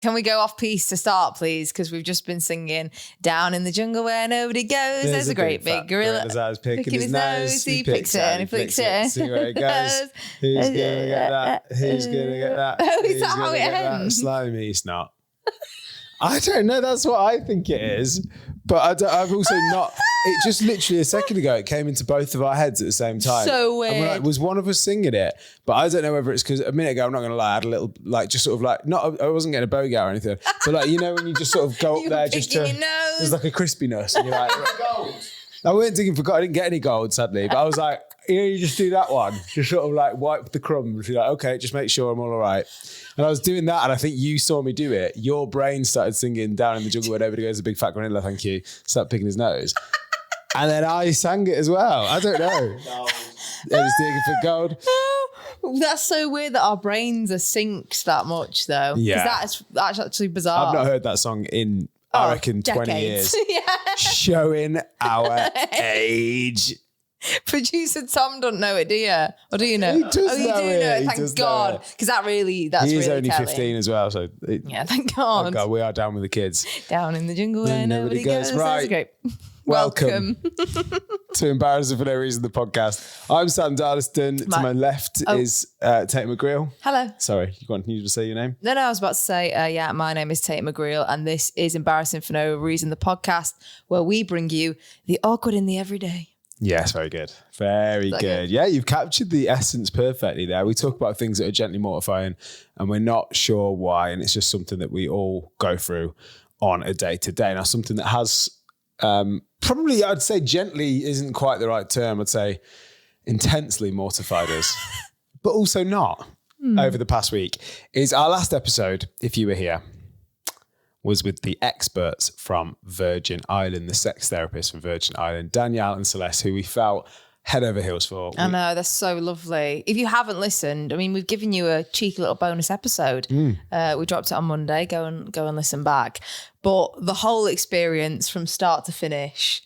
Can we go off piece to start, please? Because we've just been singing Down in the Jungle Where Nobody Goes. There's a great big gorilla. Gorilla's picking his nose. He picks it and he flicks it. See where it goes. Who's going to get that? Who's going to get that? Oh, is that how it ends? Slimy, it's not. I don't know. That's what I think it is. But I've also not... It just literally a second ago, it came into both of our heads at the same time. So weird. And we're like, was one of us singing it? But I don't know whether it's because a minute ago, I'm not going to lie, I had a little, like, just sort of like, not, I wasn't getting a bogey or anything. But like, you know, when you just sort of go up there just to... There's like a crispiness. And you're like... Gold. I weren't digging for gold. I didn't get any gold, sadly. But I was like, you just do that one. Just sort of like wipe the crumbs. You're like, okay, just make sure I'm all right. And I was doing that, and I think you saw me do it. Your brain started singing Down in the Jungle Where Nobody Goes, a big fat gorilla, thank you. Start picking his nose. And then I sang it as well. I don't know. I was digging for gold. That's so weird that our brains are synced that much, though. Yeah. That's actually bizarre. I've not heard that song in, I reckon, decades. 20 years. Yeah. Showing our age. Producer Tom don't know it, do you? Or do you know? He does you know do it. know it. He Thank does God. know it. Because that's He really is only telling. 15 as well. So yeah, thank God. Oh God, we are down with the kids. Down in the jungle where nobody goes. Right. Great. Welcome to Embarrassing for No Reason, the podcast. I'm Sam Darlaston. To my left is Tate McGreal. Hello. Sorry, you want to say your name? No, I was about to say, my name is Tate McGreal, and this is Embarrassing for No Reason, the podcast where we bring you the awkward in the everyday. Yes, very good. Very good. Yeah, you've captured the essence perfectly there. We talk about things that are gently mortifying and we're not sure why. And it's just something that we all go through on a day-to-day. Now, something that has probably, I'd say gently isn't quite the right term. I'd say intensely mortified us, but also not over the past week is our last episode, if you were here, was with the experts from Virgin Island, the sex therapists from Virgin Island, Danielle and Celeste, who we felt head over heels for. I know, they're so lovely. If you haven't listened, I mean, we've given you a cheeky little bonus episode. We dropped it on Monday. Go and listen back. But the whole experience from start to finish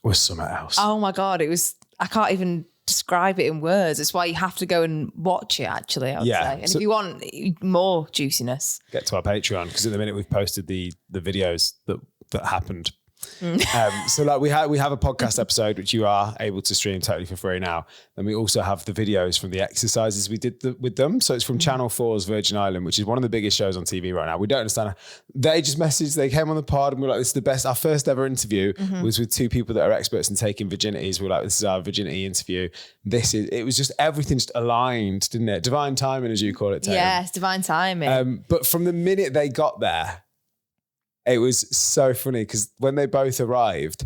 was something else. Oh my God, I can't even describe it in words. It's why you have to go and watch it, actually, I would say. And if you want more juiciness, get to our Patreon, because at the minute we've posted the videos that happened. So like we have a podcast episode which you are able to stream totally for free now. Then we also have the videos from the exercises we did with them. So it's from Channel 4's Virgin Island, which is one of the biggest shows on TV right now. We don't understand. They just messaged, they came on the pod and we're like, this is the best. Our first ever interview was with two people that are experts in taking virginities. We're like, this is our virginity interview. It was just everything just aligned, didn't it? Divine timing, as you call it, Tatum. Yes, divine timing. But from the minute they got there, it was so funny because when they both arrived,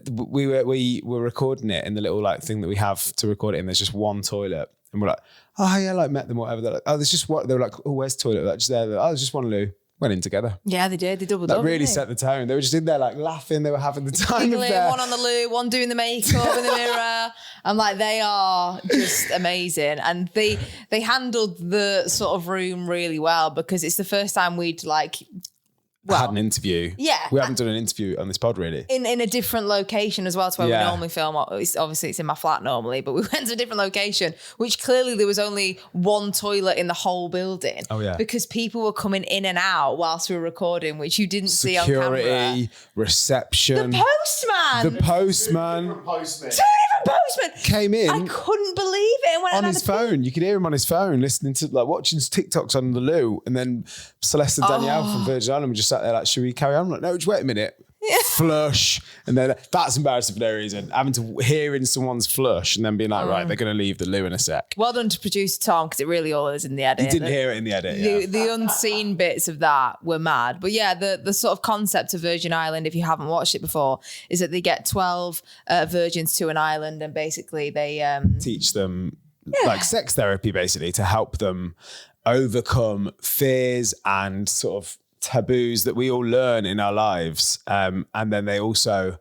we were recording it in the little like thing that we have to record it in. There's just one toilet, and we're like, oh yeah, like met them or whatever. They're like, oh, there's just what. They were like, oh, where's the toilet? Like just there. Oh, there's just one loo. Went in together. Yeah, they did. They doubled up. That really set the tone. They were just in there like laughing. They were having the time Giggling, of their... one on the loo, one doing the makeup in the mirror. I'm like, they are just amazing. And they handled the sort of room really well because it's the first time we'd had an interview. Yeah. We haven't done an interview on this pod really. In a different location as well to where we normally film. Obviously it's in my flat normally, but we went to a different location, which clearly there was only one toilet in the whole building. Oh yeah. Because people were coming in and out whilst we were recording, which you didn't see on camera. Security, reception. The postman. The postman. Two different postmen. Came in. I couldn't believe it. And on his phone. You could hear him on his phone listening to watching TikToks on the loo. And then Celeste and Danielle from Virgin Island were just sat there like, should we carry on? I'm like, no, just wait a minute. Flush. And then that's embarrassing for no reason. Hearing someone's flush and then being like, right, they're going to leave the loo in a sec. Well done to producer Tom, because it really all is in the edit. You didn't hear it in the edit. The unseen bits of that were mad. But yeah, the sort of concept of Virgin Island, if you haven't watched it before, is that they get 12 virgins to an island and basically they... teach them like sex therapy, basically, to help them overcome fears and sort of taboos that we all learn in our lives. And then they also,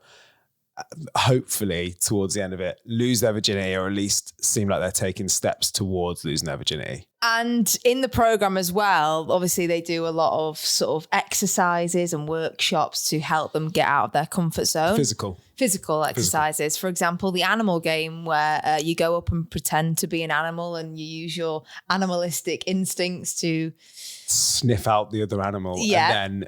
hopefully, towards the end of it, lose their virginity or at least seem like they're taking steps towards losing their virginity. And in the program as well, obviously they do a lot of sort of exercises and workshops to help them get out of their comfort zone. Physical exercises. For example, the animal game where you go up and pretend to be an animal and you use your animalistic instincts to sniff out the other animal and then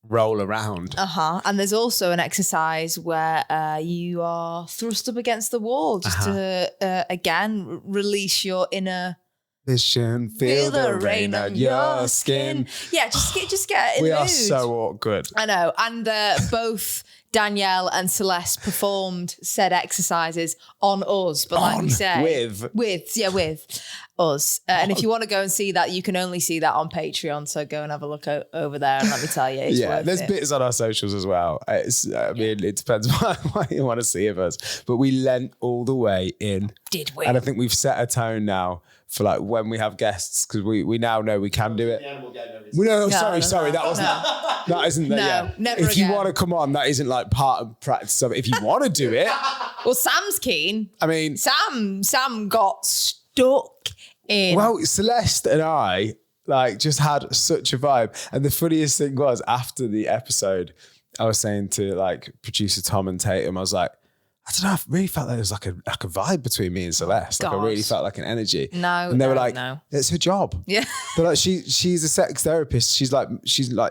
roll around. And there's also an exercise where you are thrust up against the wall just to, again, release your inner... Vision, feel the rain on your skin. Yeah, just get in we the mood. are so awkward. I know. And both Danielle and Celeste performed said exercises on us, but like we say, with us. And if you want to go and see that, you can only see that on Patreon. So go and have a look over there, and let me tell you, it's worth there's bits on our socials as well. I mean, it depends what you want to see of us, but we lent all the way in. Did we? And I think we've set a tone now for like when we have guests, because we now know we can do it. Sorry, that isn't there yet. Never if again. You want to come on, that isn't like part of practice of it. If you want to do it. Well, Sam's keen. I mean, Sam got stuck in. Well, Celeste and I like just had such a vibe. And the funniest thing was after the episode, I was saying to like producer Tom and Tatum, I was like, I don't know, I really felt like there was like a vibe between me and Celeste. Like I really felt like an energy. And they were like, it's her job. Yeah. They're like, she's a sex therapist. She's like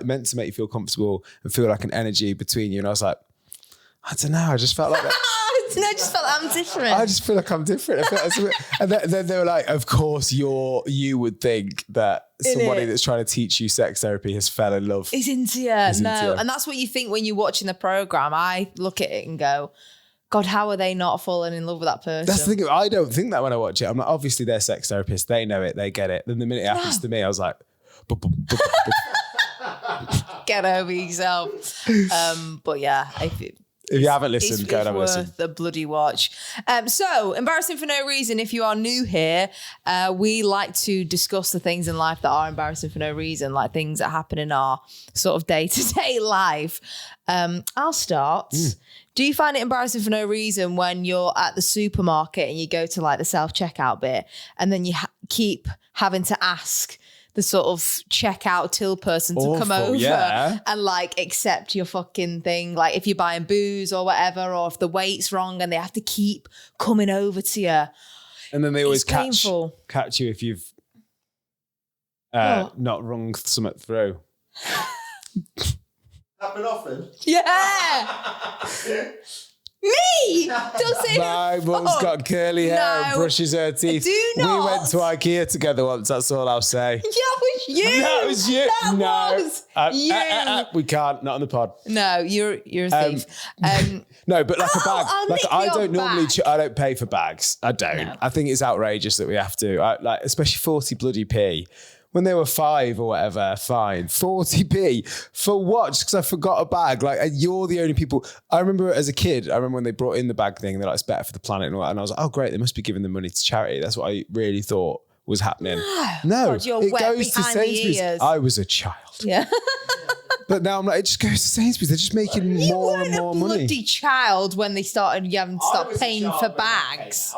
meant to make you feel comfortable and feel like an energy between you. And I was like, I don't know. I just felt like that. I just felt like I'm different. I just feel like I'm different. And then they were like, of course you would think that somebody that's trying to teach you sex therapy has fell in love. Is into you. And that's what you think when you're watching the program. I look at it and go, God, how are they not falling in love with that person? That's the thing. I don't think that when I watch it. I'm like, obviously they're sex therapists. They know it. They get it. Then the minute it happens to me, I was like, get over yourself. But yeah, if you haven't listened, go and have a listen. It's worth the bloody watch. So, embarrassing for no reason. If you are new here, we like to discuss the things in life that are embarrassing for no reason, like things that happen in our sort of day-to-day life. I'll start. Do you find it embarrassing for no reason when you're at the supermarket and you go to like the self-checkout bit and then you keep having to ask the sort of checkout till person to come over and like accept your fucking thing? Like if you're buying booze or whatever, or if the weight's wrong and they have to keep coming over to you. And then they always catch you if you've not rung something through. Happen often? Yeah. Me? Don't say my mum's got curly hair and brushes her teeth. Do not. We went to IKEA together once, that's all I'll say. That was you. That was you. We can't, not on the pod. No, you're a thief. No, but like a bag. I don't normally, I don't pay for bags. I don't. No. I think it's outrageous that we have to. Especially 40 bloody p. When they were 5 or whatever, fine. 40p for what? Just because I forgot a bag. Like, you're the only people. I remember as a kid, when they brought in the bag thing, they're like, it's better for the planet and all that. And I was like, oh, great, they must be giving the money to charity. That's what I really thought was happening. No, God, it goes to Sainsbury's. I was a child. Yeah. But now I'm like, it just goes to Sainsbury's. They're just making more and more money. You weren't a bloody child when they started, you haven't stopped paying for bags.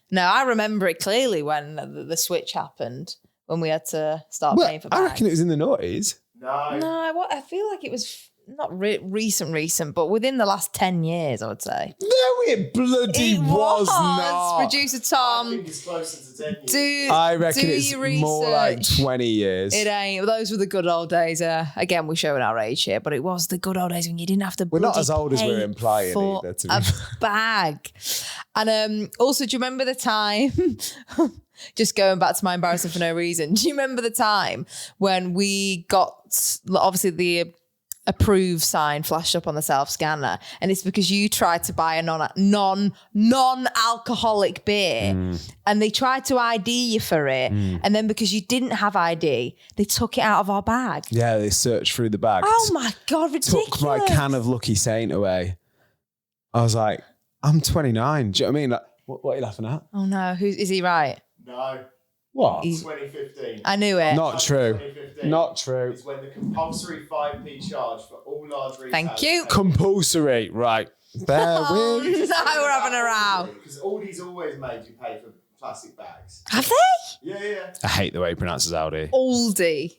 No, I remember it clearly when the switch happened. When we had to start paying for bags. I reckon it was in the noughties. No, I feel like it was not recent, but within the last 10 years, I would say. No, it bloody was not. Producer Tom. I think it's closer to 10 years. I reckon it's more like 20 years. It ain't. Those were the good old days. Again, we're showing our age here, but it was the good old days when you didn't have to. We're not as old as we're implying for either. A bag. And also, do you remember the time? Just going back to my embarrassing for no reason. Do you remember the time when we got, obviously the approve sign flashed up on the self-scanner, and it's because you tried to buy a non-alcoholic beer and they tried to ID you for it, and then because you didn't have ID, they took it out of our bag. Yeah, they searched through the bag. Oh my God, ridiculous. Took my can of Lucky Saint away. I was like, I'm 29. Do you know what I mean? Like, what are you laughing at? Oh no, is he right? No. What? 2015. I knew it. Not true. Not true. It's when the compulsory 5p charge for all large retailers. Thank you. Compulsory, right. Bear with. No, we're having a row. Because Aldi's always made you pay for plastic bags. Have they? Yeah. I hate the way he pronounces Aldi. Aldi.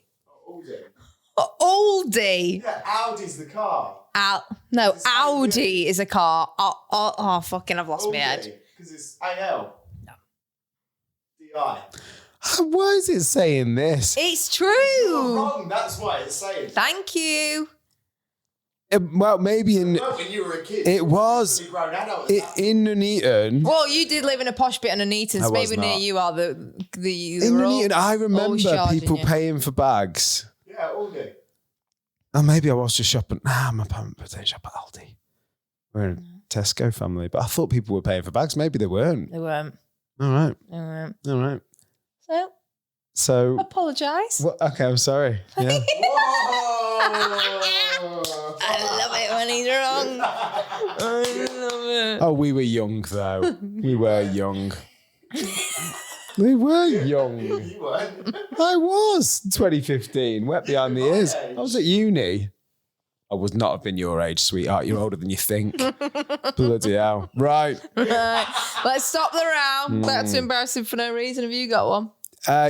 Aldi. Yeah, Audi's the car. No, Audi is a car. Oh, fucking, I've lost my head. Because it's AL. No. DI. Why is it saying this? It's true. You're wrong, that's why it's saying. Thank you. Well, maybe in... Well, when you were a kid. It was. In Nuneaton. Well, you did live in a posh bit in Nuneaton, so maybe near you are the in Nuneaton, I remember people paying for bags. Yeah, Aldi. And maybe I was just shopping. My parents shop at Aldi. We're a Tesco family, but I thought people were paying for bags. Maybe they weren't. They weren't. All right. They weren't. All right. So apologise. Okay, I'm sorry. Yeah. I love it when he's wrong. I love it. Oh, we were young though. We were young. We were young. You weren't. I was 2015, wet behind the ears. I was at uni. I would not have been your age, sweetheart. You're older than you think. Bloody hell. Right. Let's stop the round. That's embarrassing for no reason. Have you got one?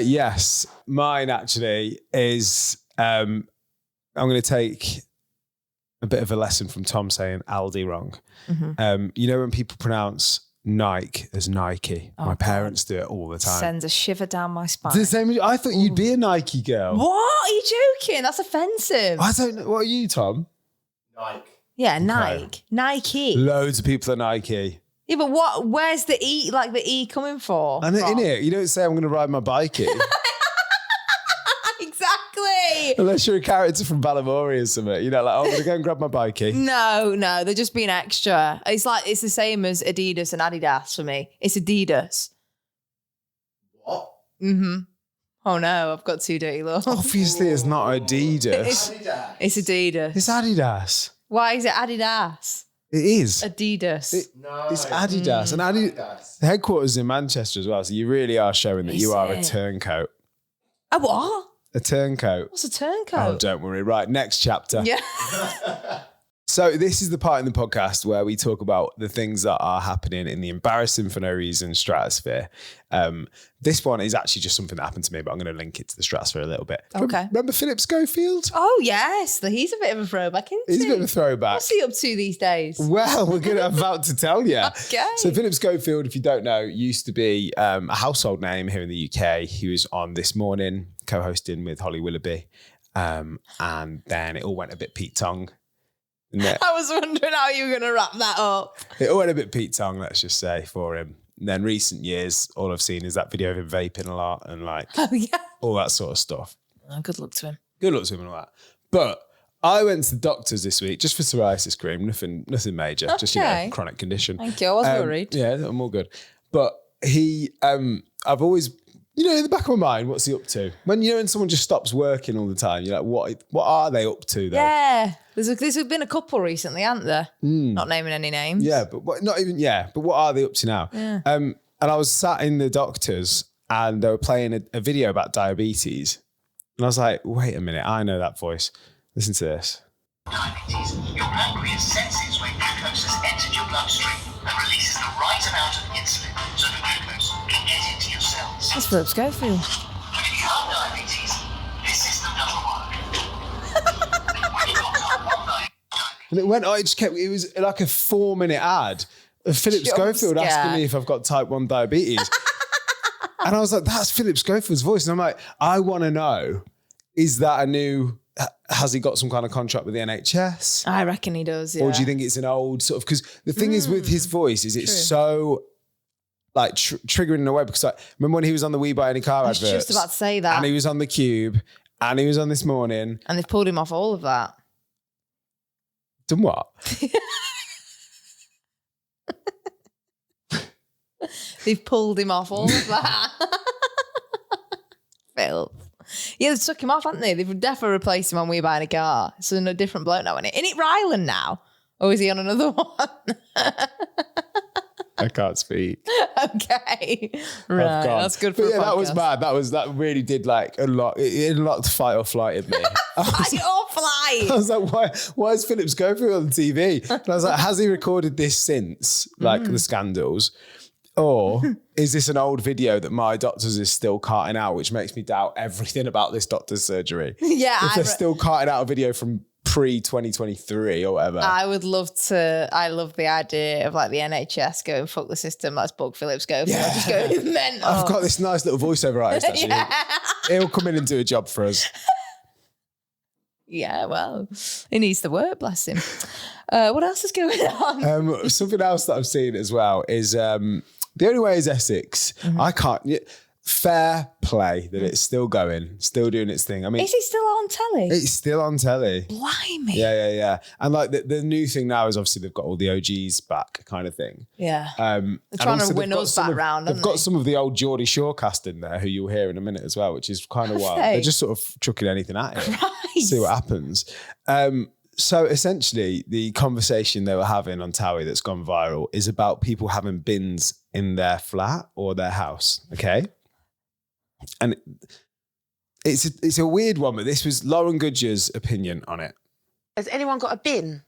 Yes. Mine actually is, I'm going to take a bit of a lesson from Tom saying Aldi wrong. Mm-hmm. You know when people pronounce Nike as Nike? My parents do it all the time. Sends a shiver down my spine. The same. I thought you'd be a Nike girl. What? Are you joking? That's offensive. I don't know. What are you, Tom? Nike. Yeah, Nike. Okay. Nike. Loads of people are Nike. Yeah, but what? Where's the E? Like the E coming for? And in it, you don't say I'm going to ride my bike in. Exactly. Unless you're a character from Balamory or something, you know, like, I'm going to go and grab my bike in. No, they're just being extra. It's the same as Adidas and Adidas for me. It's Adidas. What? Mm-hmm. Oh no, I've got two dirty looks. Obviously, it's not Adidas. It's Adidas. It's Adidas. Why is it Adidas? It is. Adidas. It's Adidas. And Adidas. The headquarters is in Manchester as well, so you really are showing that you are a turncoat. A what? A turncoat. What's a turncoat? Oh, don't worry. Right, next chapter. Yeah. So this is the part in the podcast where we talk about the things that are happening in the embarrassing for no reason stratosphere. This one is actually just something that happened to me, but I'm going to link it to the stratosphere a little bit. Okay. Remember Philip Schofield? Oh, yes. He's a bit of a throwback, isn't he? He's a bit of a throwback. What's he up to these days? Well, I'm about to tell you. Okay. So Philip Schofield, if you don't know, used to be a household name here in the UK. He was on This Morning, co-hosting with Holly Willoughby. And then it all went a bit Pete Tong. I was wondering how you were going to wrap that up. It all went a bit Pete Tong, let's just say, for him. And then recent years, all I've seen is that video of him vaping a lot and all that sort of stuff. Oh, good luck to him. Good luck to him and all that. But I went to the doctors this week just for psoriasis cream, nothing major, just, chronic condition. Thank you. I was worried. Yeah, I'm all good. But I've always... in the back of my mind, what's he up to? When someone just stops working all the time, you're like, what are they up to though? Yeah. There's been a couple recently, aren't there? Not naming any names. Yeah, but what are they up to now? Yeah. And I was sat in the doctors and they were playing a video about diabetes. And I was like, wait a minute, I know that voice. Listen to this. Diabetes. Your pancreas senses when glucose has entered your bloodstream and releases the right amount of insulin so the glucose can get into your cells. That's Philip Schofield. But if you have diabetes, this system doesn't work. When you've got type 1 diabetes. And it went, it was like a 4-minute ad of Philip Schofield asking me if I've got type 1 diabetes. And I was like, that's Philip Schofield's voice. And I'm like, I want to know, has he got some kind of contract with the NHS? I reckon he does, yeah. Or do you think it's an old sort of, because the thing is with his voice is it's so like triggering in a way, because remember when he was on the We Buy Any Car adverts? I was just about to say that. And he was on The Cube and he was on This Morning. And they've pulled him off all of that. Done what? They've pulled him off all of that. Phil. Yeah, they took him off, haven't they? They've definitely replaced him on We Buy Any Car. It's a different bloke now, isn't it? Isn't it Ryland now? Or is he on another one? I can't speak. Okay. Right. That's good for a podcast. That was bad. That really did like a lot. It unlocked fight or flight in me. Fight or flight. I was like, why is Philip Schofield on TV? And I was like, has he recorded this since like the scandals? Or is this an old video that my doctor's is still carting out, which makes me doubt everything about this doctor's surgery? Yeah. If they're still carting out a video from pre-2023 or whatever. I love the idea of like the NHS going, fuck the system, let's Bug Phillips go. Yeah. Just go mental. I've got this nice little voiceover artist actually. Yeah. He'll come in and do a job for us. Yeah, well, he needs the work, bless him. What else is going on? Something else that I've seen as well is the only way is Essex. I can't. Fair play that it's still going, still doing its thing. I mean, is it still on telly? It's still on telly. Blimey. Yeah. And like the new thing now is obviously they've got all the OGs back, kind of thing. Yeah. They're trying to win us back round. They've got some of the old Geordie Shore cast in there, who you'll hear in a minute as well, which is kind of wild. They're just sort of chucking anything at it, see what happens. So essentially, the conversation they were having on TOWIE that's gone viral is about people having bins in their flat or their house. Okay. And it's a weird one, but this was Lauren Goodger's opinion on it. Has anyone got a bin?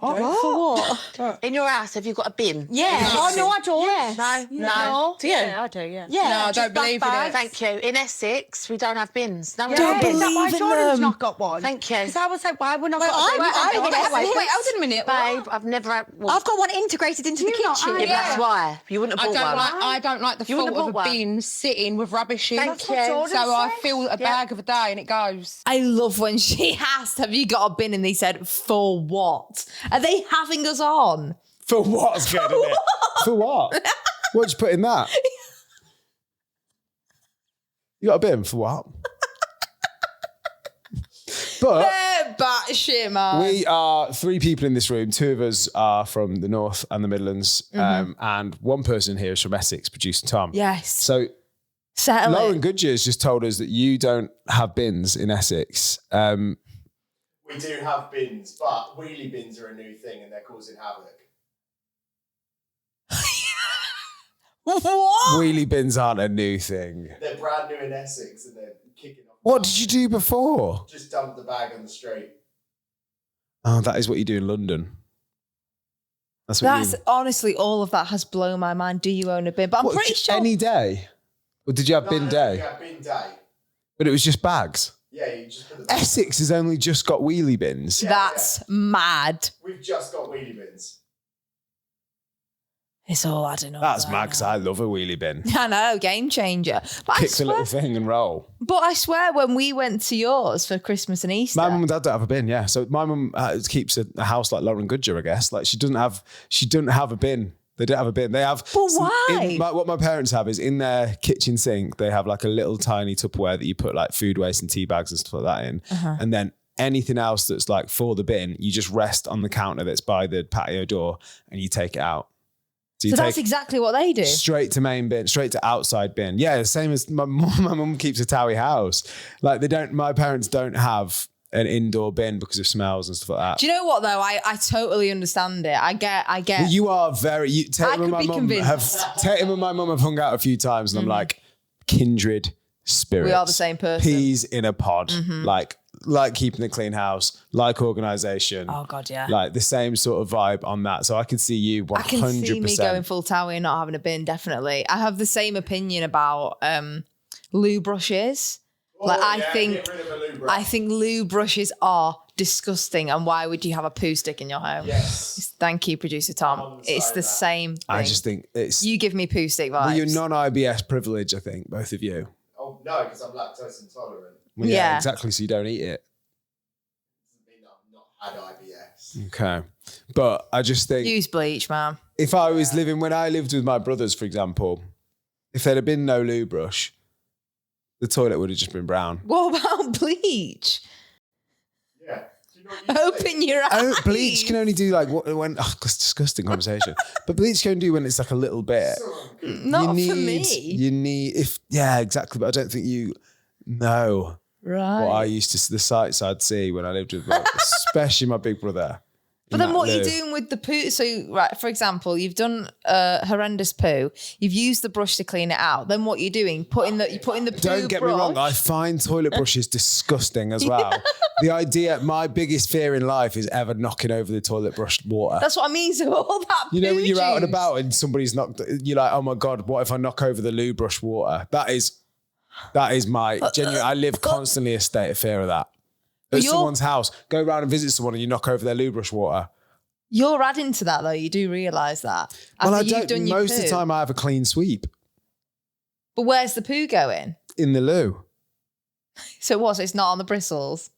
For what? In your house, have you got a bin? Yeah. Oh, no, I don't. Yes. No. Do you? Yeah, I do, yeah. Yeah. No, I don't believe in it. Thank you. In Essex, we don't have bins. No, we Don't don't have bins. believe My in Jordan's them. not got one. Thank you. Because I was like, why would not Well, got a bin? wait, hold on a minute. Babe, I've never had one. I've got one integrated into the you not? kitchen. Yeah, that's why. You wouldn't have bought one. I don't like the You wouldn't thought have of a bought one. bin sitting with rubbish in. Thank you. So I fill a bag of a day and it goes. I love when she asked, have you got a bin? And they said, for what? Are they having us on? For what's good, isn't it? For what? What'd you put in that? You got a bin for what? But They're batshit, man. we are 3 people in this room. 2 of us are from the North and the Midlands. And one person here is from Essex, producer Tom. Yes. So Settle Lauren it. Goodger has just told us that you don't have bins in Essex. We do have bins, but wheelie bins are a new thing and they're causing havoc. What? Wheelie bins aren't a new thing. They're brand new in Essex and they're kicking off. What did you do before? Just dump the bag on the street. Oh, that is what you do in London. That's what That's honestly, all of that has blown my mind. Do you own a bin? But I'm What, pretty sure. any day? Or did you have bin day? Yeah, bin day. But it was just bags. Yeah, you just put the Essex has only just got wheelie bins. That's mad. We've just got wheelie bins. It's all adding up. That's there mad because now. I love a wheelie bin. I know, game changer. But Kick the little thing and roll. But I swear, when we went to yours for Christmas and Easter, My mum and dad don't have a bin, yeah. So my mum keeps a house like Lauren Goodger, I guess. Like she doesn't have a bin. They don't have a bin. They have. But why? What my parents have is in their kitchen sink, they have like a little tiny Tupperware that you put like food waste and tea bags and stuff like that in. And then anything else that's like for the bin, you just rest on the counter that's by the patio door and you take it out. So that's exactly what they do. Straight to main bin, straight to outside bin. Yeah, the same as my mum keeps a TOWIE house. Like my parents don't have an indoor bin because of smells and stuff like that. Do you know what though? I totally understand it. I get. Well, you are very. Tatum and my mum have hung out a few times, and I'm like, kindred spirits. We are the same person. Peas in a pod. Like keeping a clean house, like organisation. Oh God, yeah. Like the same sort of vibe on that. So I can see you 100%. I can see me going full TOWIE and not having a bin. Definitely. I have the same opinion about loo brushes. I think loo brushes are disgusting. And why would you have a poo stick in your home? Yes. Thank you, producer Tom. It's the same thing. I just think it's. You give me poo stick vibes. Well, you're non-IBS privilege, I think, both of you. Oh, no, because I'm lactose intolerant. Well, Yeah. Exactly. So you don't eat it. Doesn't mean I've not had IBS. Okay. But I just think Use bleach, man. if I was when I lived with my brothers, for example, if there'd have been no loo brush, the toilet would have just been brown. What about bleach? Yeah. Do you know what you Open your eyes. Bleach can only do like when that's disgusting conversation. But bleach can do when it's like a little bit. Not for me. You need exactly. But I don't think you know Right. what I used to the sights I'd see when I lived with, especially my big brother. But then what are you doing with the poo? So, right, for example, you've done a horrendous poo. You've used the brush to clean it out. Then what are you doing? Putting the poo Don't get me wrong. I find toilet brushes disgusting as well. The idea, my biggest fear in life is ever knocking over the toilet brush water. That's what I mean. So all that You know, poo when you're out and juice. about and somebody's knocked, you're like, oh my God, what if I knock over the loo brush water? That is my genuine, I live constantly in a state of fear of that. At someone's house, go around and visit someone and you knock over their loo brush water. You're adding to that though. You do realise that. Well, I After you've don't. done your Most of the poo. time I have a clean sweep But where's the poo going? in the loo. So what? So it's not on the bristles?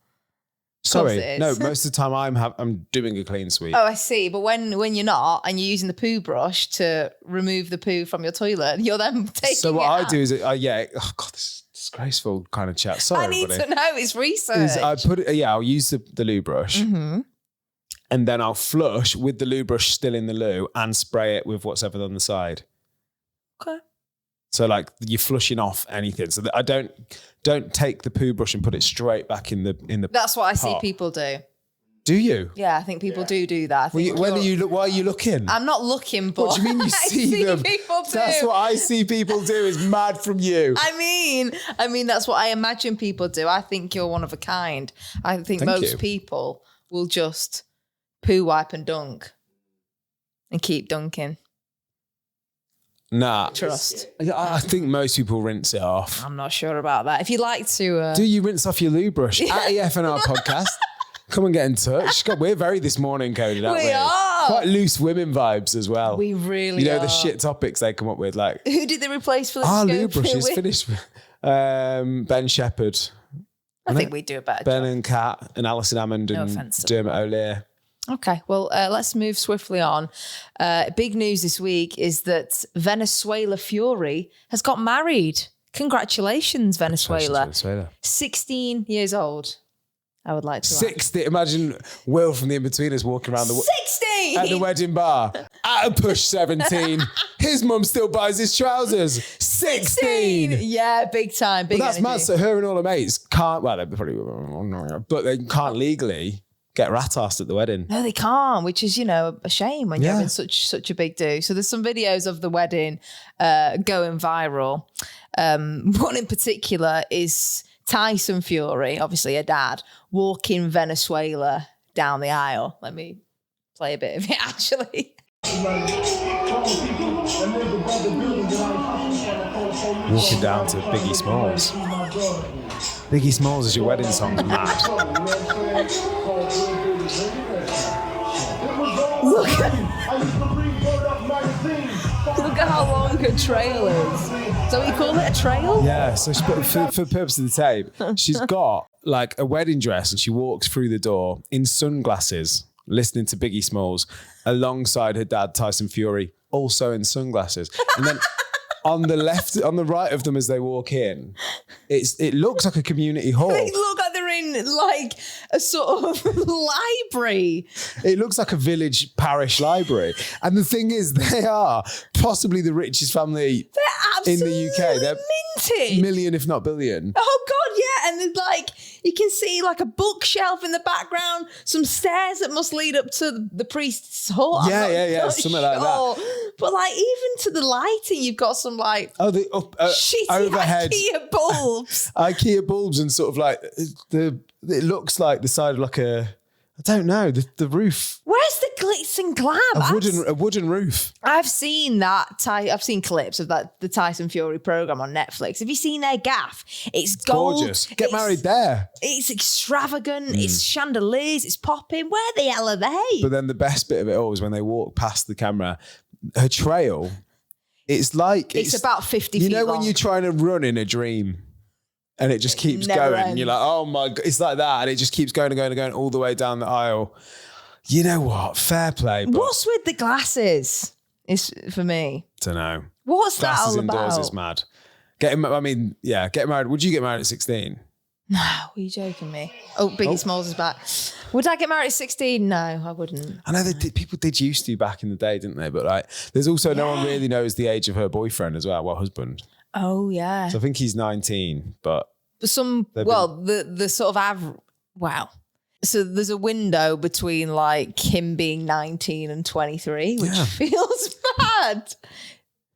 Sorry, it no, is. most of the time I'm doing a clean sweep. Oh, I see. But when you're not and you're using the poo brush to remove the poo from your toilet, you're then taking So what it I out. do is, oh God, this is disgraceful kind of chat. Sorry, I need everybody. to know. It's research. Is I put it, I'll use the loo brush and then I'll flush with the loo brush still in the loo and spray it with what's ever on the side. Okay. So like you're flushing off anything. So that I don't take the poo brush and put it straight back in the. That's what I see pot. people do. Do you? Yeah, I think people do that. I think Why are you looking? I'm not looking, but What do you mean you I see them? people do. That's what I see people do. Is mad from you. I mean, that's what I imagine people do. I think you're one of a kind. I think Thank most you. people will just poo, wipe, and dunk, and keep dunking. Nah. Trust. I think most people rinse it off. I'm not sure about that. If you'd like to, Do you rinse off your loo brush? At EFNR podcast. Come and get in touch. God, we're very this morning coded, aren't we? We are. Quite loose women vibes as well. we really, You know, are. the shit topics they come up with, like, Who did they replace Philip our loo Schofield brush is with? finished with Ben Shepherd. I think we do a better Ben job. and Kat and Alison Hammond No and offence to Dermot O'Leary. Okay, well, let's move swiftly on. Big news this week is that Venezuela Fury has got married. Congratulations, Venezuela. 16 years old. I would like to add. 60. Imagine Will from the Inbetweeners walking around 16! at the wedding bar. At a push 17. His mum still buys his trousers. 16. Yeah, big time. Big But that's mad. energy. So her and all her mates can't, well, they probably, but they can't legally get rat-assed at the wedding. No, they can't, which is, a shame when you're Yeah. having such a big do. So there's some videos of the wedding going viral. One in particular is Tyson Fury, obviously a dad, walking Venezuela down the aisle. Let me play a bit of it, actually. Walking down to Biggie Smalls. Biggie Smalls is your wedding song's mad. Look at how long her trail is. So we call it a trail? Yeah, so for the purpose of the tape, she's got like a wedding dress and she walks through the door in sunglasses, listening to Biggie Smalls alongside her dad, Tyson Fury, also in sunglasses. And then on the right of them as they walk in, it looks like a community hall. They look like they're in like a sort of library. It looks like a village parish library. And the thing is, they are possibly the richest family They're in absolutely the UK. They're minted. million, if not billion. Oh God, yeah, and there's like you can see like a bookshelf in the background, some stairs that must lead up to the priest's hall. I'm Yeah, not something like that. But like even to the lighting, you've got some like The shitty overhead IKEA bulbs. IKEA bulbs and sort of like it looks like the side of like I don't know, the roof. Where's the glitz and glam? A wooden roof. I've seen that. I've seen clips of the Tyson Fury program on Netflix. Have you seen their gaff? It's gold. Gorgeous. Get married there. It's extravagant. It's chandeliers. It's popping. Where the hell are they? But then the best bit of it all is when they walk past the camera, her trail, it's about 50 feet You know long. when you're trying to run in a dream and it just keeps never going ends. and you're like, oh my God, it's like that. And it just keeps going and going and going all the way down the aisle. You know what? Fair play. But What's with the glasses? Is for me. I don't know. What's that Glasses all indoors about? is mad. Get married. Would you get married at 16? No, are you joking me? Oh, Biggie Smalls is back. Would I get married at 16? No, I wouldn't. I know people did used to back in the day, didn't they? But like, there's also no one really knows the age of her boyfriend as well, husband. Oh yeah. So I think he's 19, but But the sort of wow. So there's a window between like him being 19 and 23, which feels bad.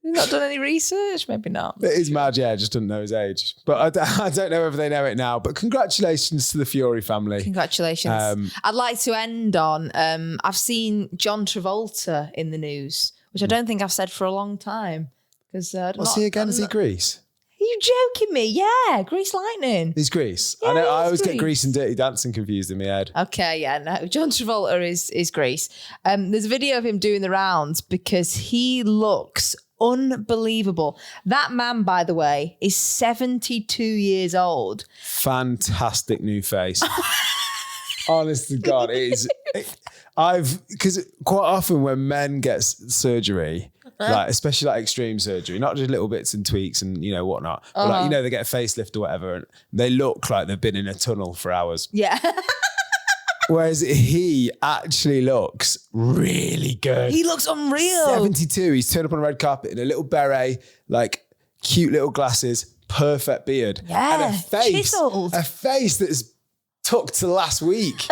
You've not done any research? Maybe not. It is mad, yeah, just doesn't know his age. But I don't know if they know it now. But congratulations to the Fury family. Congratulations. I'd like to end on, I've seen John Travolta in the news, which I don't think I've said for a long time. What's he again? Is he Grease? Are you joking me? Yeah, Grease Lightning. He's Grease. Yeah, I always get Grease and Dirty Dancing confused in my head. Okay, yeah, no. John Travolta is Grease. There's a video of him doing the rounds because he looks unbelievable. That man, by the way, is 72 years old. Fantastic new face. Honest to God, it is. Because quite often when men get surgery, like especially like extreme surgery, not just little bits and tweaks and whatnot, but like they get a facelift or whatever, and they look like they've been in a tunnel for hours. Yeah. Whereas he actually looks really good. He looks unreal. 72. He's turned up on a red carpet in a little beret, like cute little glasses, perfect beard, Yeah, and a face chiseled. that's tucked to last week.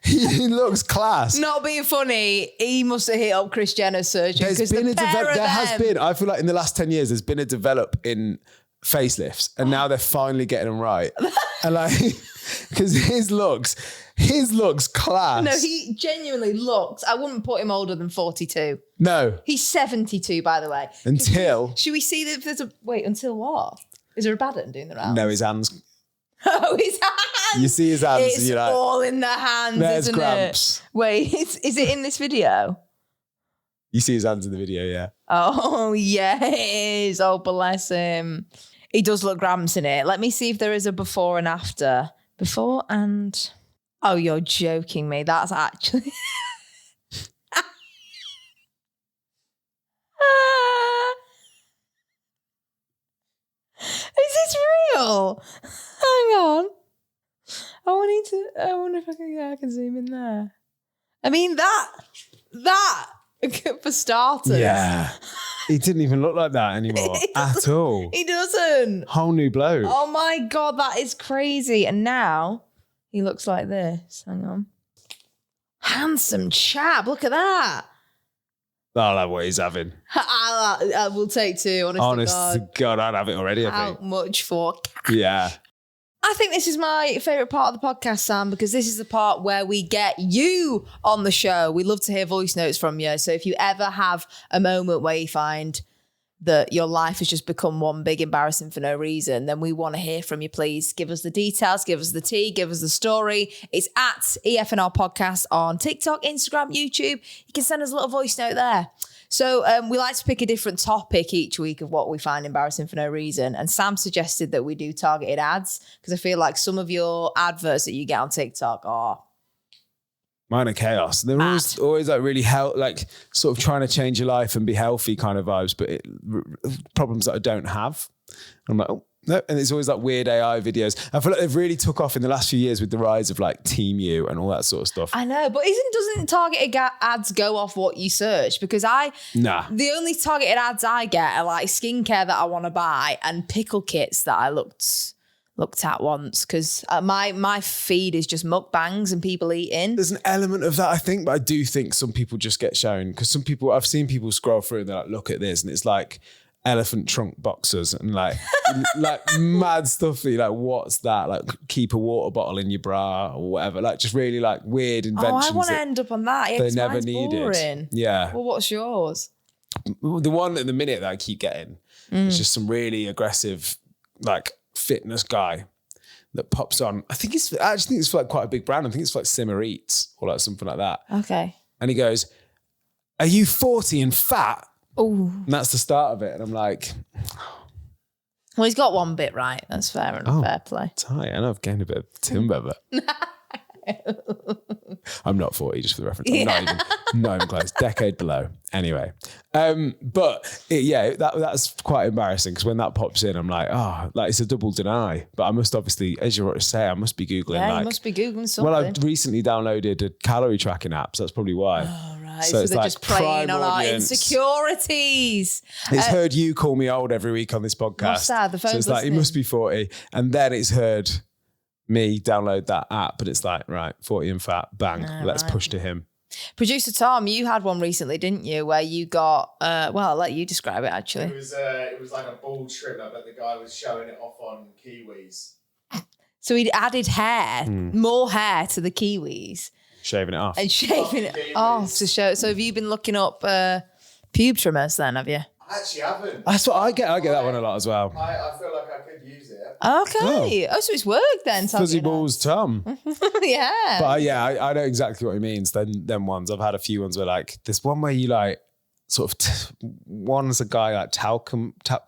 He looks class. Not being funny, he must have hit up Kris Jenner's surgeon. There has been, I feel like in the last 10 years, there's been a develop in facelifts, and now they're finally getting them right. And like, because his looks class. No, he genuinely looks, I wouldn't put him older than 42. No. He's 72, by the way. Until. Should we see if there's until what? Is there a bad doing the round? No, his hands. Oh, his hands. You see his hands. It's and you're like, all in the hands, there's isn't Gramps. it? Wait, is it in this video? You see his hands in the video, yeah. Oh, yeah, it is. Oh, bless him. He does look Gramps in it. Let me see if there is a before and after. Before and... Oh, you're joking me. That's actually... Is this real? Hang on. I wonder if I can zoom in there. I mean, that for starters. Yeah. He didn't even look like that anymore at all. He doesn't. Whole new bloke. Oh my God, that is crazy. And now he looks like this. Hang on. Handsome chap. Look at that. I'll have what he's having. I will take two, honest to God, I'd have it already, I How think. much for? Yeah. I think this is my favourite part of the podcast, Sam, because this is the part where we get you on the show. We love to hear voice notes from you. So if you ever have a moment where you find that your life has just become one big embarrassing for no reason, then we want to hear from you, please. Give us the details, give us the tea, give us the story. It's at EFNR Podcast on TikTok, Instagram, YouTube. You can send us a little voice note there. So we like to pick a different topic each week of what we find embarrassing for no reason. And Sam suggested that we do targeted ads because I feel like some of your adverts that you get on TikTok are... Mine are chaos. They're always like really like sort of trying to change your life and be healthy kind of vibes, but problems that I don't have. I'm like, oh, no. And it's always like weird AI videos. I feel like they've really took off in the last few years with the rise of like Team U and all that sort of stuff. I know, but doesn't targeted ads go off what you search? Because the only targeted ads I get are like skincare that I want to buy and pickle kits that I looked at once, because my feed is just mukbangs and people eating. There's an element of that, I think, but I do think some people just get shown, because I've seen people scroll through and they're like, look at this, and it's like elephant trunk boxers and like like mad stuff. You're like, what's that? Like, keep a water bottle in your bra or whatever. Like, just really like weird inventions. Oh, I want to end up on that. Yeah, they never needed. Boring. Yeah. Well, what's yours? The one at the minute that I keep getting is just some really aggressive, like, fitness guy that pops on. I actually think it's for like quite a big brand. I think it's for like Simmer Eats or like something like that. Okay. And he goes, "Are you 40 and fat?" Oh. And that's the start of it. And I'm like, well, he's got one bit right. That's fair and fair play. Tight. I know I've gained a bit of timber, but I'm not 40, just for the reference. I'm not even close. Decade below. Anyway. That's quite embarrassing, because when that pops in, I'm like, like it's a double deny. But I must obviously, as you say, I must be Googling. Yeah, you must be Googling something. Well, I've recently downloaded a calorie tracking app, so that's probably why. Oh, right. So they're like just playing on our insecurities. It's heard you call me old every week on this podcast. What's that? The phone's so it's like, he listening. must be 40. And then it's heard me download that app, but it's like, right, 40 and fat, bang, let's push to him. Producer Tom, you had one recently, didn't you? Where you got, well, I'll let you describe it actually. It was like a bald trimmer, but the guy was showing it off on Kiwis. So he'd added hair, more hair to the Kiwis. Shaving it off. And shaving it off to show. So have you been looking up pube trimmers then, have you? I actually haven't. That's what I get. I get that one a lot as well. I feel like I could use it. Okay. Oh, so it's worked then. Fuzzy balls, Tom. Yeah. But I know exactly what he means. Them ones. I've had a few ones where like, there's one where you like, sort of, one's a guy like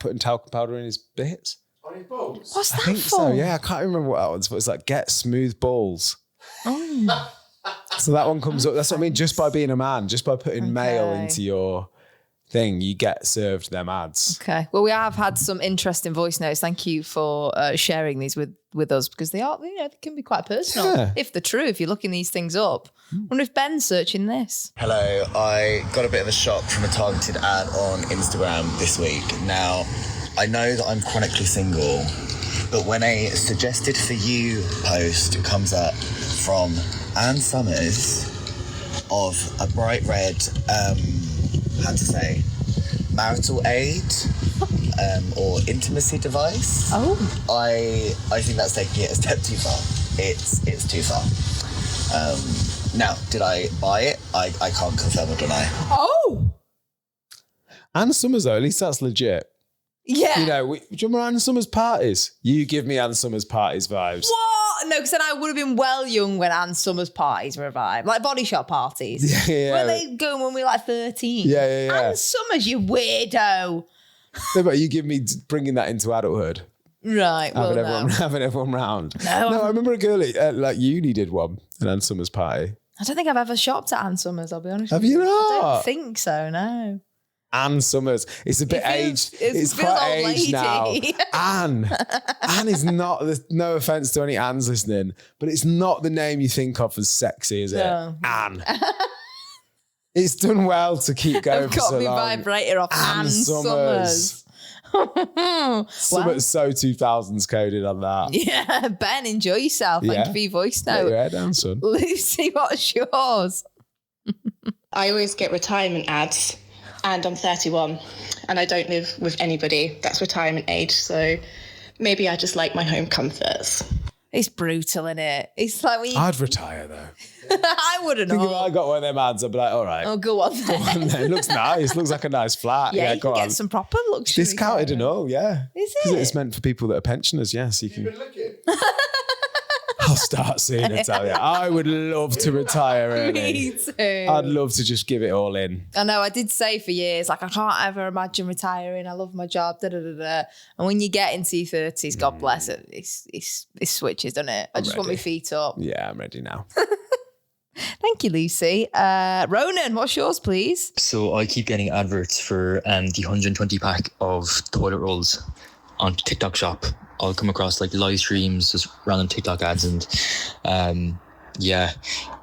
putting talcum powder in his bits. On his balls? What's that I think for? so, yeah. I can't remember what that one's, but it's like, get smooth balls. Oh. So that one comes up. That's what I mean. Just by being a man, just by putting male into your thing, you get served them ads. Okay. Well, we have had some interesting voice notes. Thank you for sharing these with us, because they are, they can be quite personal. If they're true, if you're looking these things up. I wonder if Ben's searching this. Hello, I got a bit of a shock from a targeted ad on Instagram this week. Now, I know that I'm chronically single, but when a suggested for you post comes up from Anne Summers of a bright red, marital aid or intimacy device. I think that's taking it a step too far. It's too far. Now, did I buy it? I can't confirm or deny. Anne Summers though, at least that's legit. Yeah. You know, do you remember Anne Summers parties? You give me Anne Summers parties vibes. What? No, because then I would have been well young when Anne Summers parties were a vibe. Like body shop parties. Yeah. Where they going when we were like 13. Yeah. Anne Summers, you weirdo. No, but you give me bringing that into adulthood. Right, Having everyone round. No, I remember a girl at like uni did one, an Anne Summers party. I don't think I've ever shopped at Anne Summers, I'll be honest Have with you I not? don't think so, no. Anne Summers. It's a bit aged. It's feels quite old aged now. lady. Anne. Anne is not, no offense to any Annes listening, but it's not the name you think of as sexy, is it? No. Anne. It's done well to keep going I've for got so my long. vibrator off Anne Summers. Summer's so 2000s coded on that. Yeah, Ben, enjoy yourself. Thank you for your voice Get note. your hair down, son. Lucy, what's yours? I always get retirement ads, and I'm 31 and I don't live with anybody that's retirement age, so maybe I just like my home comforts. It's brutal, innit? It's like when you... I'd retire though. I wouldn't think know. if I got one of them ads, I'd be like, all right. Oh, go on then. It looks nice. Looks like a nice flat. Yeah, you go can on. get some proper luxury. Discounted and all, yeah. Is Because it? it's meant for people that are pensioners, yeah. So you can. You've been looking. I'll start soon, I tell you. I would love to retire early. Me too. I'd love to just give it all in. I know, I did say for years, like, I can't ever imagine retiring. I love my job, da-da-da-da. And when you get into your 30s, God bless it, it switches, doesn't it? I just want my feet up. Yeah, I'm ready now. Thank you, Lucy. Ronan, what's yours, please? So I keep getting adverts for the 120 pack of toilet rolls on TikTok shop. I'll come across like live streams, just random TikTok ads, and yeah.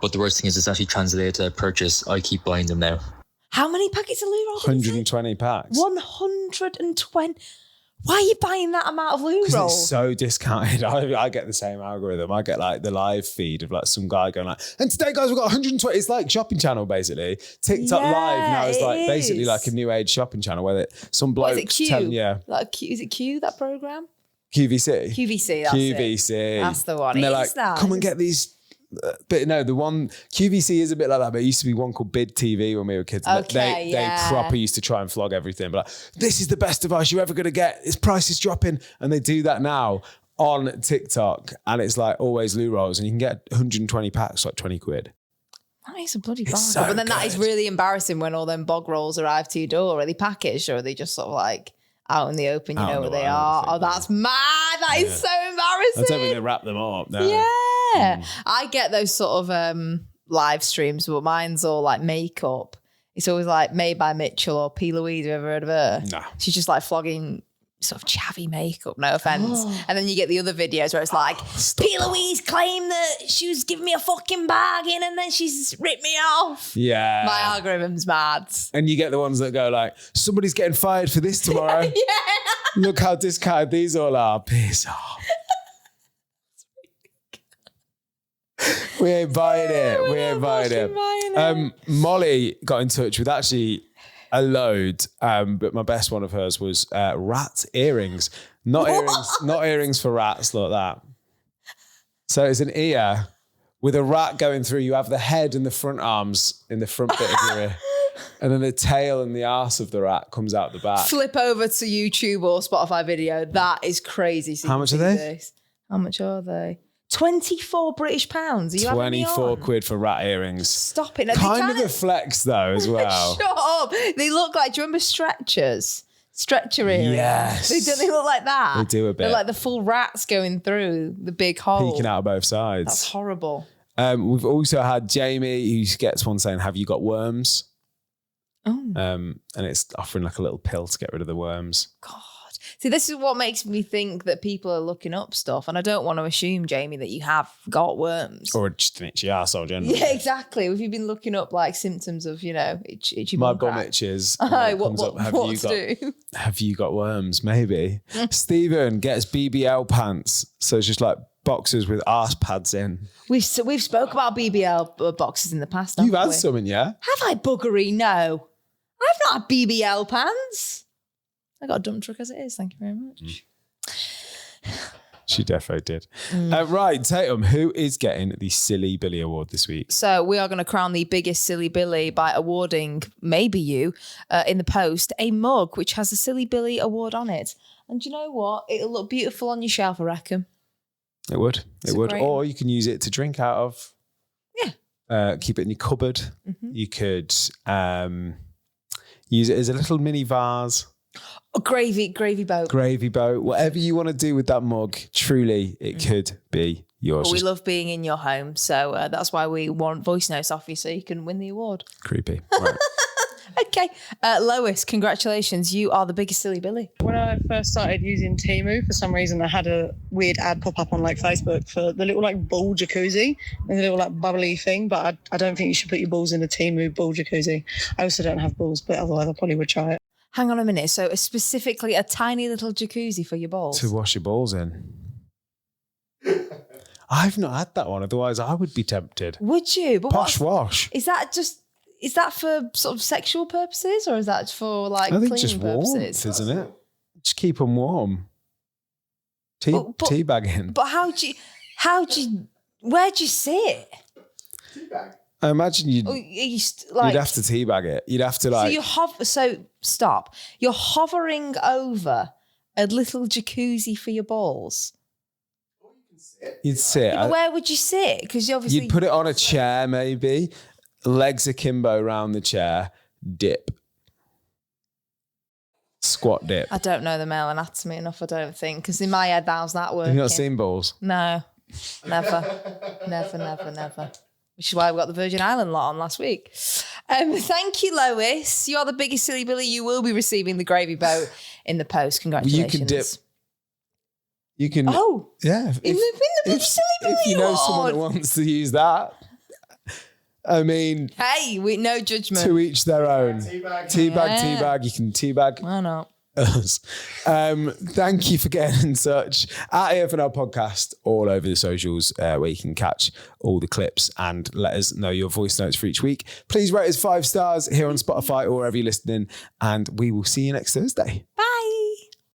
But the worst thing is it's actually translated to a purchase. I keep buying them now. How many packets of loo rolls? 120 packs. 120. Why are you buying that amount of loo Because rolls? it's so discounted. I get the same algorithm. I get like the live feed of like some guy going like, and today guys, we've got 120. It's like shopping channel basically. TikTok Live now is like basically like a new age shopping channel where some blokes is it Q? telling you. Like, is it Q, that program? QVC. QVC, that's QVC. it. That's the one. And they're It like, is that. come and get these. But no, the one, QVC is a bit like that, but it used to be one called Bid TV when we were kids. And Okay, they proper used to try and flog everything. But like, this is the best device you're ever going to get. Its price is dropping. And they do that now on TikTok. And it's like always loo rolls. And you can get 120 packs, like 20 quid. That is a bloody bargain. so but then that is good. really embarrassing when all them bog rolls arrive to your door. Are they packaged or are they just sort of like out in the open? You Out know in where the they wild, are. Oh, that's mad. That is so I embarrassing. don't think they wrap them up. No. Yeah. I get those sort of live streams, but mine's all like makeup. It's always like Made by Mitchell or P. Louise. Have you ever heard of her? Nah. She's just like flogging sort of chavvy makeup, no offense. And then you get the other videos where it's like, P. Louise claimed that she was giving me a fucking bargain and then she's ripped me off. Yeah. My algorithm's mad. And you get the ones that go like, somebody's getting fired for this tomorrow. Yeah. Look how discounted these all are. Piss off. We ain't buying it. We ain't buying it. Molly got in touch with actually a load, but my best one of hers was rat earrings. Not earrings for rats like that. So it's an ear with a rat going through. You have the head and the front arms in the front bit of your ear. And then the tail and the arse of the rat comes out the back. Flip over to YouTube or Spotify video. That is crazy. How much are they? How much are they? 24 British pounds. Are you 24 quid for rat earrings. Stop it. No, kind of a flex though as well. Shut up. They look like, do you remember stretchers? Stretcher earrings. Yes. They look like that. They do a bit. They're like the full rats going through the big hole. Peeking out of both sides. That's horrible. We've also had Jamie who gets one saying, have you got worms? Oh. And it's offering like a little pill to get rid of the worms. God. See, this is what makes me think that people are looking up stuff. And I don't want to assume, Jamie, that you have got worms. Or just an itchy arsehole generally. Yeah, exactly. If you've been looking up like symptoms of, itchy my bum bum crack. itches. Have you got worms? Maybe. Stephen gets BBL pants. So it's just like boxers with arse pads in. We've spoke about BBL boxes in the past. You've had we? some in, yeah? Have I, buggery? No. I've not had BBL pants. I got a dump truck as it is. Thank you very much. She defo did. Right, Tatum, who is getting the Silly Billy Award this week? So we are going to crown the biggest Silly Billy by awarding, maybe you, in the post, a mug which has a Silly Billy Award on it. And do you know what? It'll look beautiful on your shelf, I reckon. It would. It would. Or you can use it to drink out of. Yeah. Keep it in your cupboard. Mm-hmm. You could use it as a little mini vase. A gravy boat. Gravy boat. Whatever you want to do with that mug, truly, it could be yours. But we love being in your home, so that's why we want voice notes off you so you can win the award. Creepy. Right. Okay. Lois, congratulations. You are the biggest Silly Billy. When I first started using Temu, for some reason I had a weird ad pop up on like Facebook for the little like ball jacuzzi and the little like bubbly thing, but I don't think you should put your balls in a Temu ball jacuzzi. I also don't have balls, but otherwise I probably would try it. Hang on a minute. So specifically a tiny little jacuzzi for your balls? To wash your balls in. I've not had that one. Otherwise, I would be tempted. Would you? But Posh wash. Is that for sort of sexual purposes or is that for like cleaning purposes? I think just warmth, isn't it? Just keep them warm. Teabagging. But where do you sit? Teabag. I imagine you'd have to teabag it. You'd have to stop. You're hovering over a little jacuzzi for your balls. You'd sit. Yeah, where would you sit? Because you'd put it on a chair, maybe. Legs akimbo around the chair. Dip. Squat dip. I don't know the male anatomy enough, I don't think. Because in my head, how's that working? Have you not seen balls? No. Never. Which is why we got the Virgin Island lot on last week. Thank you, Lois. You are the biggest Silly Billy. You will be receiving the gravy boat in the post. Congratulations. You can dip. You can. Oh. Yeah. In the Silly Billy if you know someone that wants to use that. I mean. Hey, no judgment. To each their own. Teabag. You can teabag. Why not? Us. Thank you for getting in touch at AFNL Podcast all over the socials where you can catch all the clips and let us know your voice notes for each week. Please rate us 5 stars here on Spotify or wherever you're listening, and we will see you next Thursday.